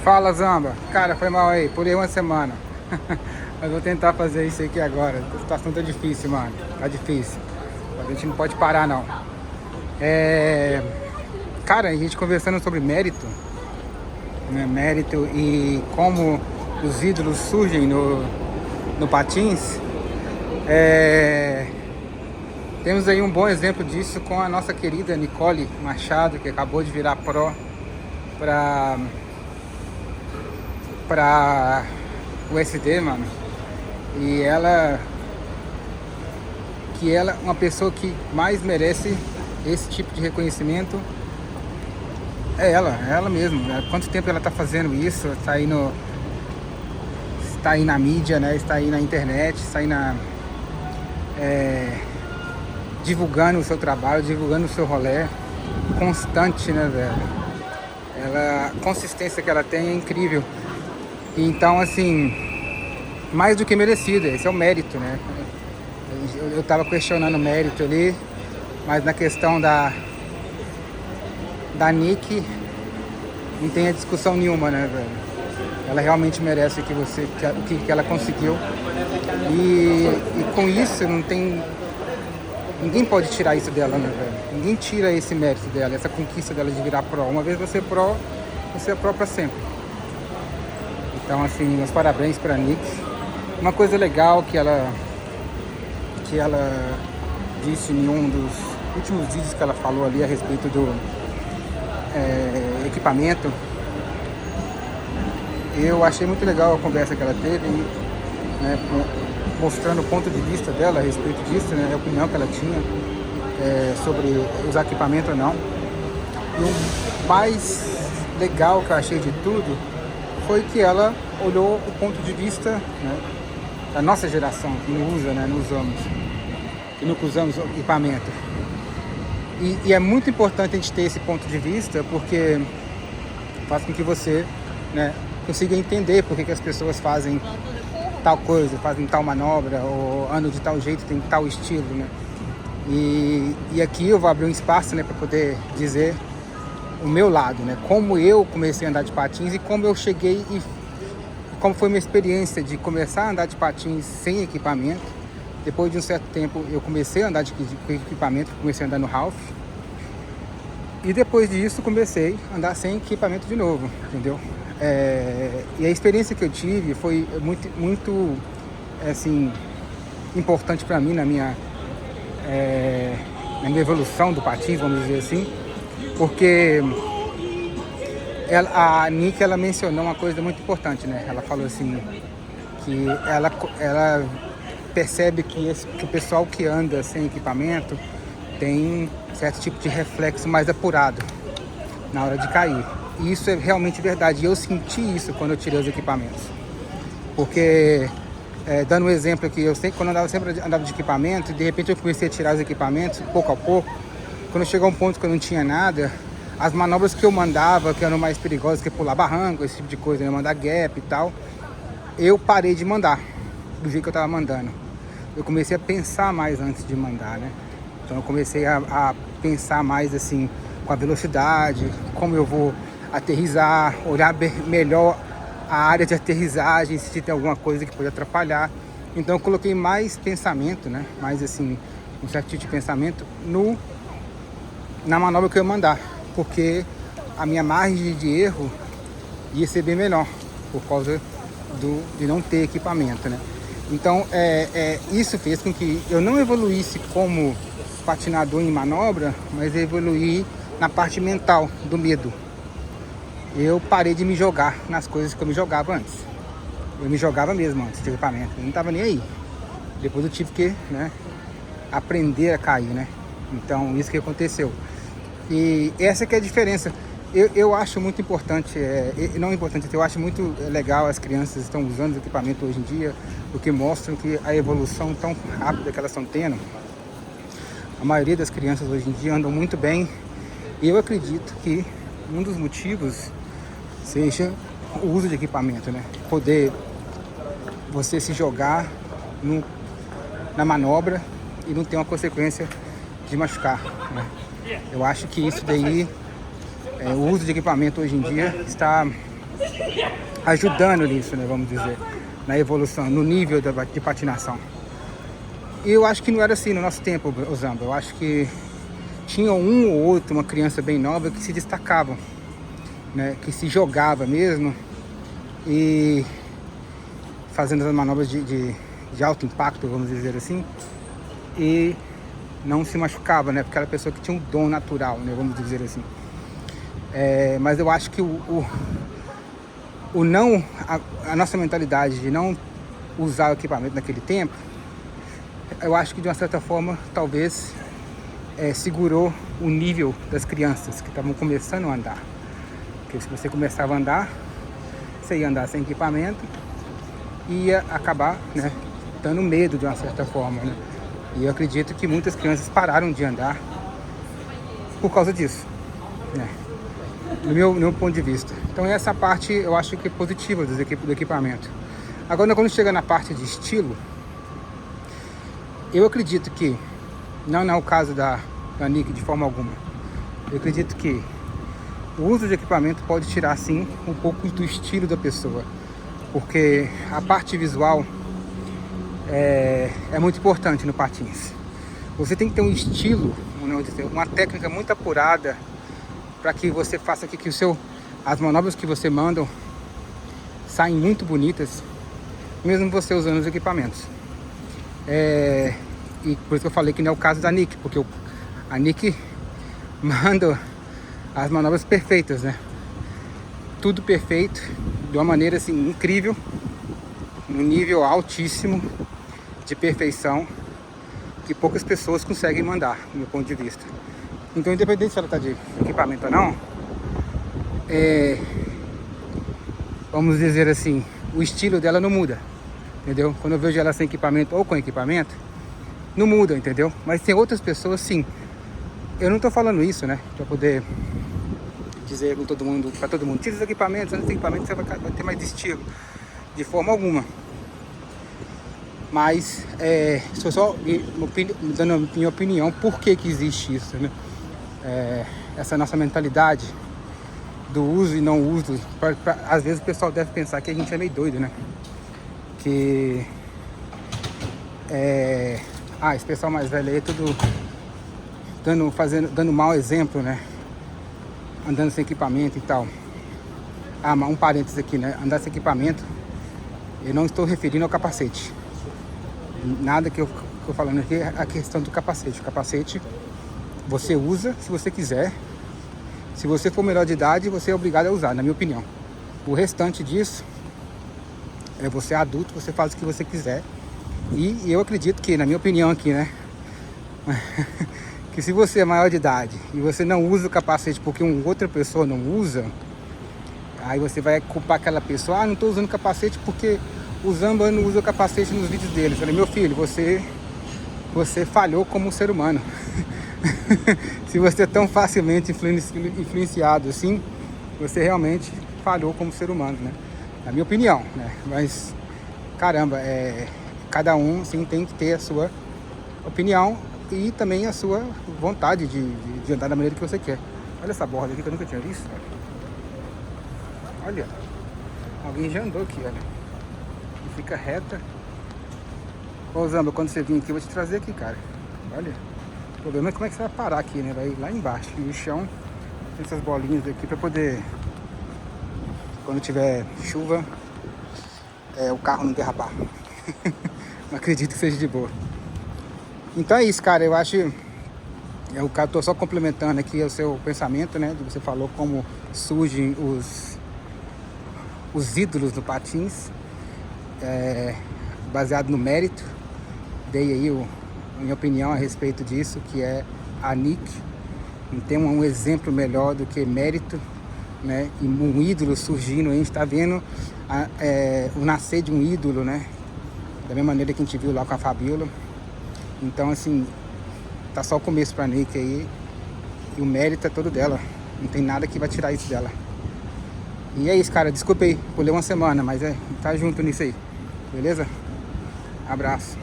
Fala, Zamba. Cara, foi mal aí, pulei uma semana. Mas vou tentar fazer isso aqui agora. A situação tá difícil, mano. Tá difícil. A gente não pode parar, não. Cara, a gente conversando sobre mérito, né? Mérito e como os ídolos surgem no patins. Temos aí um bom exemplo disso com a nossa querida Nicole Machado, que acabou de virar pro pra USD, mano. E ela é uma pessoa que mais merece esse tipo de reconhecimento. É ela mesma. Há quanto tempo ela tá fazendo isso? Está aí na mídia, né? Está aí na internet, está aí divulgando o seu trabalho, divulgando o seu rolê constante, né, velho? A consistência que ela tem é incrível. Então, assim, mais do que merecido, esse é o mérito, né? Eu tava questionando o mérito ali, mas na questão da Nick não tem discussão nenhuma, né, velho? Ela realmente merece o que ela conseguiu. E com isso não tem. Ninguém pode tirar isso dela, né, velho? Ninguém tira esse mérito dela, essa conquista dela de virar pro. Uma vez você é pro pra sempre. Então, assim, meus parabéns pra Nick. Uma coisa legal que ela disse em um dos últimos vídeos que ela falou ali a respeito do equipamento. Eu achei muito legal a conversa que ela teve, né, mostrando o ponto de vista dela a respeito disso, né, a opinião que ela tinha sobre usar equipamento ou não. E o mais legal que eu achei de tudo foi que ela olhou o ponto de vista, né, da nossa geração, que não usa, né, que nunca usamos equipamento. E é muito importante a gente ter esse ponto de vista, porque faz com que você, né, consiga entender por que as pessoas fazem tal coisa, fazem tal manobra, ou andam de tal jeito, tem tal estilo, né? E aqui eu vou abrir um espaço, né, para poder dizer o meu lado, né? Como eu comecei a andar de patins e como eu cheguei e como foi minha experiência de começar a andar de patins sem equipamento. Depois de um certo tempo eu comecei a andar com equipamento, comecei a andar no half. E depois disso comecei a andar sem equipamento de novo, entendeu? E a experiência que eu tive foi muito assim, importante para mim na minha evolução do patins, vamos dizer assim, porque a Nick, ela mencionou uma coisa muito importante, né? Ela falou assim, que ela percebe que o pessoal que anda sem equipamento tem certo tipo de reflexo mais apurado na hora de cair. E isso é realmente verdade. E eu senti isso quando eu tirei os equipamentos. Porque, dando um exemplo aqui, quando eu sempre andava de equipamento, e de repente eu comecei a tirar os equipamentos, pouco a pouco. Quando chegou um ponto que eu não tinha nada, as manobras que eu mandava, que eram mais perigosas, que é pular barranco, esse tipo de coisa, né? Mandar gap e tal, eu parei de mandar do jeito que eu estava mandando. Eu comecei a pensar mais antes de mandar, né? Então eu comecei a pensar mais assim, com a velocidade, como eu vou aterrissar, olhar melhor a área de aterrissagem, se tem alguma coisa que pode atrapalhar. Então eu coloquei mais pensamento, né? Mais assim, um certo tipo de pensamento na manobra que eu ia mandar, porque a minha margem de erro ia ser bem menor, por causa de não ter equipamento, né? Então isso fez com que eu não evoluísse como patinador em manobra, mas evoluí na parte mental do medo. Eu parei de me jogar nas coisas que eu me jogava antes. Eu me jogava mesmo antes de equipamento, eu não tava nem aí. Depois eu tive que, né, aprender a cair, né? Então isso que aconteceu. E essa que é a diferença. Eu acho muito importante, não importante, eu acho muito legal as crianças estão usando o equipamento hoje em dia, porque mostram que a evolução tão rápida que elas estão tendo. A maioria das crianças hoje em dia andam muito bem. E eu acredito que um dos motivos seja o uso de equipamento, né? Poder você se jogar na manobra e não ter uma consequência de machucar, né? Eu acho que isso daí, o uso de equipamento hoje em dia está ajudando nisso, né, vamos dizer, na evolução, no nível de patinação. E eu acho que não era assim no nosso tempo, Zamba. Eu acho que tinha um ou outro, uma criança bem nova que se destacavam, né, que se jogava mesmo e fazendo as manobras de alto impacto, vamos dizer assim, e não se machucava, né, porque era a pessoa que tinha um dom natural, né, vamos dizer assim. Mas eu acho que a nossa mentalidade de não usar o equipamento naquele tempo, eu acho que de uma certa forma talvez segurou o nível das crianças que estavam começando a andar. Porque se você começava a andar, você ia andar sem equipamento e ia acabar, né, dando medo de uma certa forma, né? E eu acredito que muitas crianças pararam de andar por causa disso, né? Do meu ponto de vista. Então essa parte eu acho que é positiva do equipamento. Agora quando chega na parte de estilo, eu acredito que, não é o caso da Nick de forma alguma, eu acredito que o uso de equipamento pode tirar sim um pouco do estilo da pessoa, porque a parte visual é muito importante no patins. Você tem que ter um estilo, uma técnica muito apurada para que você faça que as manobras que você manda saem muito bonitas, mesmo você usando os equipamentos. E por isso que eu falei que não é o caso da Nick, porque a Nick manda as manobras perfeitas, né? Tudo perfeito, de uma maneira assim incrível, num nível altíssimo de perfeição que poucas pessoas conseguem mandar, do meu ponto de vista. Então, independente se ela está de equipamento ou não, vamos dizer assim, o estilo dela não muda, entendeu? Quando eu vejo ela sem equipamento ou com equipamento, não muda, entendeu? Mas tem outras pessoas, sim. Eu não tô falando isso, né, pra poder dizer com todo mundo, pra todo mundo, tira os equipamentos, antes do equipamento você vai ter mais estilo, de forma alguma. Mas sou só dando a minha opinião por que existe isso, né? Essa nossa mentalidade do uso e não uso, às vezes o pessoal deve pensar que a gente é meio doido, né? Que esse pessoal mais velho aí é tudo dando mau exemplo, né? Andando sem equipamento e tal. Mas um parênteses aqui, né? Andar sem equipamento, eu não estou referindo ao capacete. Nada que eu estou falando aqui é a questão do capacete. O capacete você usa se você quiser. Se você for menor de idade, você é obrigado a usar, na minha opinião. O restante disso, você é adulto, você faz o que você quiser. E eu acredito que, na minha opinião aqui, né? Que se você é maior de idade e você não usa o capacete porque uma outra pessoa não usa, aí você vai culpar aquela pessoa, não estou usando capacete porque o Zamba não usa o capacete nos vídeos dele. Eu falei, meu filho, você falhou como ser humano. Se você é tão facilmente influenciado assim, você realmente falhou como ser humano, né? Na minha opinião, né? Mas, caramba, cada um, sim, tem que ter a sua opinião e também a sua vontade de andar da maneira que você quer. Olha essa borda aqui que eu nunca tinha visto. Olha, alguém já andou aqui, olha. E fica reta. Ô Zamba, quando você vir aqui, eu vou te trazer aqui, cara. Olha. O problema é como é que você vai parar aqui, né? Vai lá embaixo. E o chão tem essas bolinhas aqui pra poder, quando tiver chuva, o carro não derrapar. Não acredito que seja de boa. Então é isso, cara. Eu acho... Eu tô só complementando aqui o seu pensamento, né? Você falou como surgem os ídolos do patins, baseado no mérito. Dei aí a minha opinião a respeito disso, que é a Nick. Não tem um exemplo melhor do que mérito, né? E um ídolo surgindo, a gente está vendo o nascer de um ídolo, né? Da mesma maneira que a gente viu lá com a Fabiola. Então, assim, tá só o começo pra Nick aí. E o mérito é todo dela. Não tem nada que vai tirar isso dela. E é isso, cara. Desculpa aí, pulei uma semana, mas tá junto nisso aí. Beleza? Abraço.